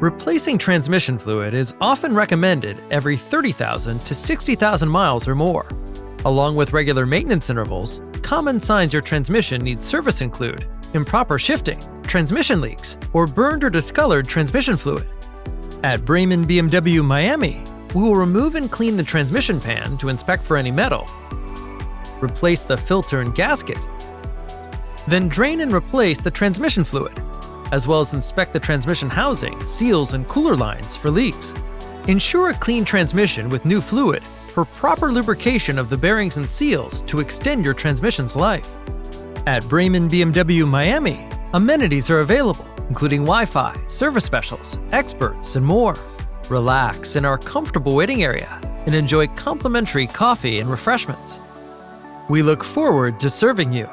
Replacing transmission fluid is often recommended every 30,000 to 60,000 miles or more. Along with regular maintenance intervals, common signs your transmission needs service include improper shifting, transmission leaks, or burned or discolored transmission fluid. At Braman BMW Miami, we will remove and clean the transmission pan to inspect for any metal, replace the filter and gasket, then drain and replace the transmission fluid, as well as inspect the transmission housing, seals, and cooler lines for leaks. Ensure a clean transmission with new fluid for proper lubrication of the bearings and seals to extend your transmission's life. At Braman BMW Miami, amenities are available, including Wi-Fi, service specials, experts, and more. Relax in our comfortable waiting area and enjoy complimentary coffee and refreshments. We look forward to serving you.